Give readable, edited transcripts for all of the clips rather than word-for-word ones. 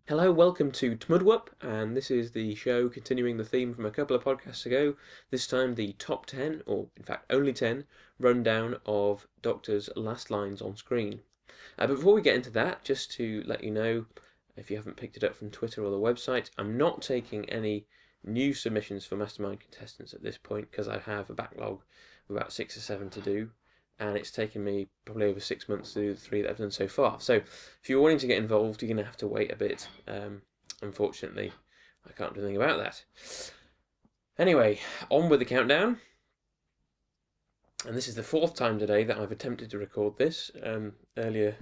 Hello, welcome to TMDWP, and this is the show continuing the theme from a couple of podcasts ago, this time the top 10, or in fact only 10, rundown of Doctor's last lines on screen. But before we get into that, just to let you know, if you haven't picked it up from Twitter or the website, I'm not taking any new submissions for Mastermind contestants at this point, because I have a backlog of about 6 or 7 to do. And it's taken me probably over 6 months to do the 3 that I've done so far. So if you're wanting to get involved, you're going to have to wait a bit. Unfortunately, I can't do anything about that. Anyway, on with the countdown. And this is the 4th time today that I've attempted to record this. Earlier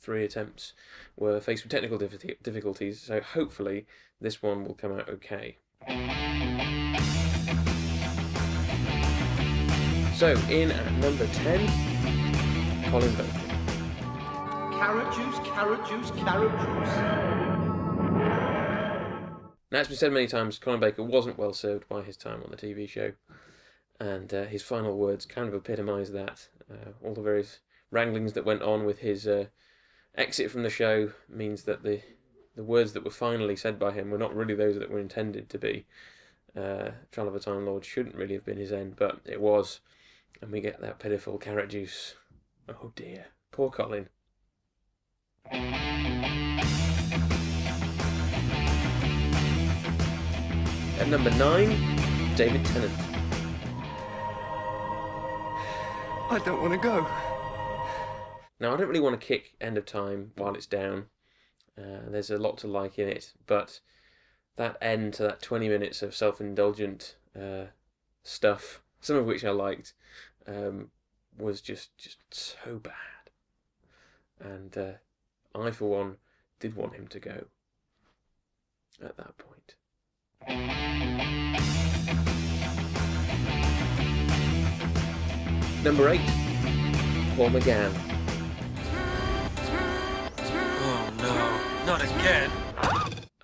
3 attempts were faced with technical difficulties, so hopefully this one will come out okay. So, in at number 10, Colin Baker. Carrot juice, carrot juice, carrot juice. Now, it's been said many times, Colin Baker wasn't well served by his time on the TV show, and his final words kind of epitomise that. All the various wranglings that went on with his exit from the show means that the words that were finally said by him were not really those that were intended to be. Trial of a Time Lord shouldn't really have been his end, but it was. And we get that pitiful carrot juice. Oh dear. Poor Colin. At number 9, David Tennant. I don't want to go. Now, I don't really want to kick End of Time while it's down. There's a lot to like in it, but that end to that 20 minutes of self-indulgent stuff, some of which I liked, was just so bad. And I, for one, did want him to go at that point. Number 8, Paul McGann. Oh no, not again.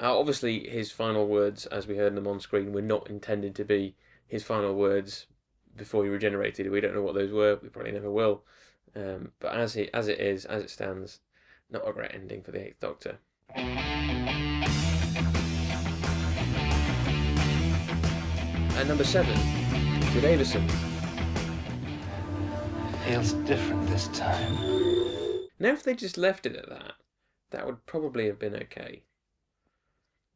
Obviously, his final words, as we heard them on screen, were not intended to be his final words before he regenerated. We don't know what those were. We probably never will. But as it stands, not a great ending for the 8th Doctor. At number 7, Peter Davison. Feels different this time. Now, if they just left it at that, that would probably have been okay.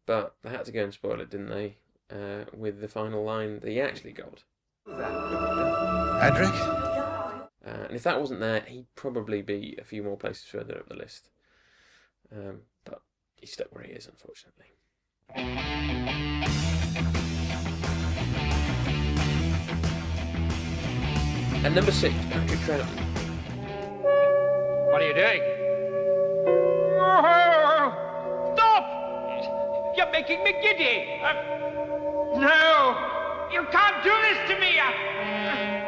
But they had to go and spoil it, didn't they? With the final line that he actually got. Adric? And if that wasn't there, he'd probably be a few more places further up the list. But he's stuck where he is, unfortunately. At number 6, Patrick Troughton. What are you doing? Stop! You're making me giddy. No! You can't do this to me!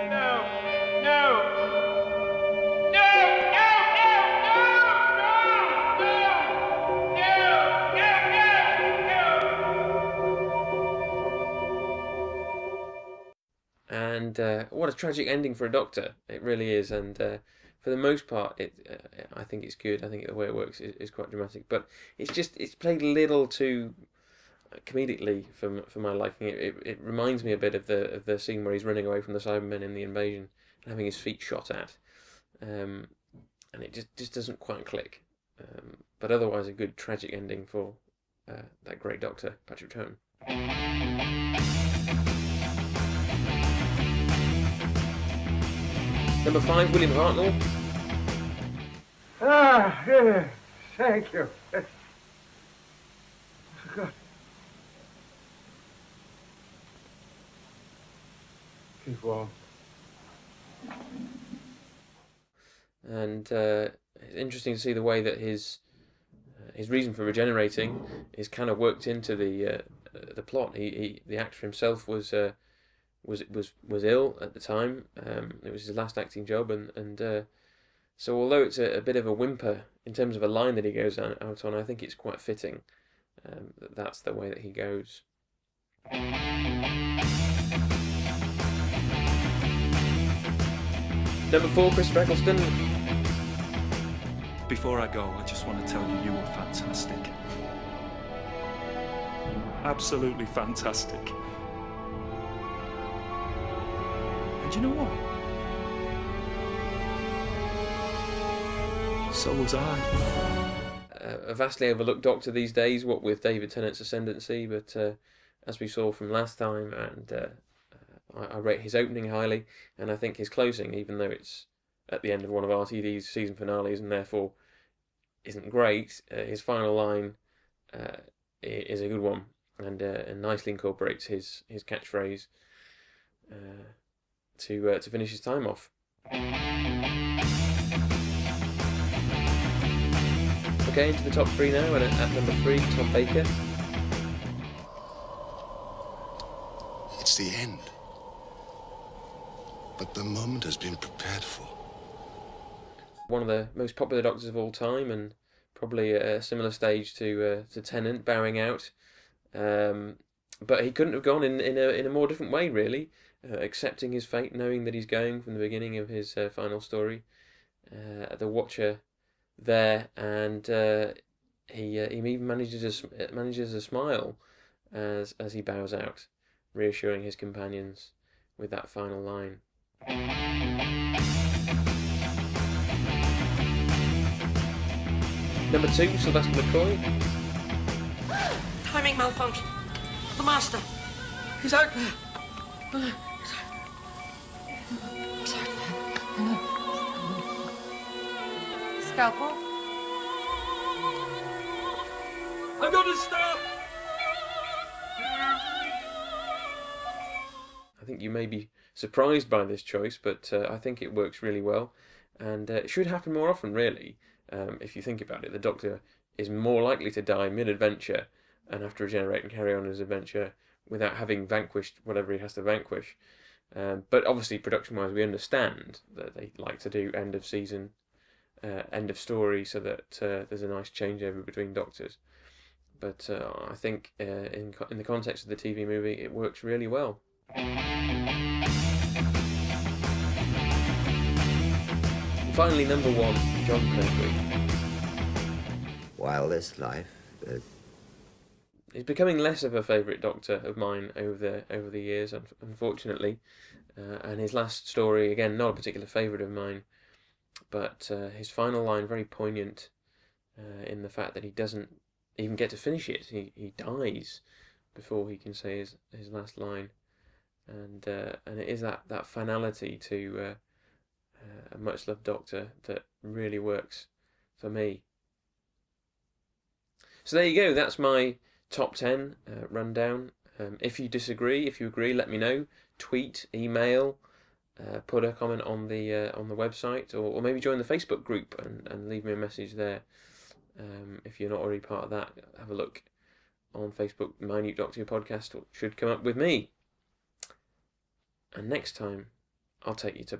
No! No! No! No! And what a tragic ending for a Doctor. It really is. And for the most part, I think it's good. I think the way it works is quite dramatic. But it's played a little too comedically for my liking. It reminds me a bit of the scene where he's running away from the Cybermen in the invasion and having his feet shot at. And it just doesn't quite click. But otherwise, a good tragic ending for that great Doctor, Patrick Troughton. Number 5, William Hartnell. Ah, yeah, thank you. God. Keep warm. And it's interesting to see the way that his reason for regenerating is kind of worked into the plot. The actor himself was ill at the time. It was his last acting job, and so although it's a bit of a whimper in terms of a line that he goes out on, I think it's quite fitting that that's the way that he goes. Number 4, Christopher Eccleston. Before I go, I just want to tell you, you were fantastic. Absolutely fantastic. And you know what? So was I. A vastly overlooked Doctor these days, what with David Tennant's ascendancy, but as we saw from last time, and I rate his opening highly, and I think his closing, even though it's at the end of one of RTD's season finales and therefore isn't great, his final line is a good one, and nicely incorporates his catchphrase to finish his time off. Okay, into the top 3 now, and at number 3, Tom Baker. It's the end. But the moment has been prepared for. One of the most popular Doctors of all time, and probably a similar stage to Tennant, bowing out. But he couldn't have gone in a more different way, really, accepting his fate, knowing that he's going from the beginning of his final story. The Watcher there, and he even manages a smile as he bows out, reassuring his companions with that final line. Number 2, Sylvester McCoy. Timing malfunction. The Master. He's out there. He's out there. Scalpel. I'm going to stop. I think you may be surprised by this choice, but I think it works really well, and it should happen more often, really. If you think about it, the Doctor is more likely to die mid-adventure and have to regenerate and carry on his adventure without having vanquished whatever he has to vanquish. But obviously, production-wise, we understand that they like to do end of season, end of story, so that there's a nice changeover between Doctors. But I think in the context of the TV movie, it works really well. And finally, number 1, John Pertwee. Wildest life. He's becoming less of a favourite Doctor of mine over the years, unfortunately. And his last story, again, not a particular favourite of mine, but his final line, very poignant in the fact that he doesn't even get to finish it. He dies before he can say his last line. And it is that finality to a much-loved Doctor that really works for me. So there you go, that's my top 10 rundown. If you disagree, if you agree, let me know. Tweet, email, put a comment on the website, or maybe join the Facebook group and leave me a message there. If you're not already part of that, have a look on Facebook. Minute Doctor Podcast should come up with me. And next time, I'll take you to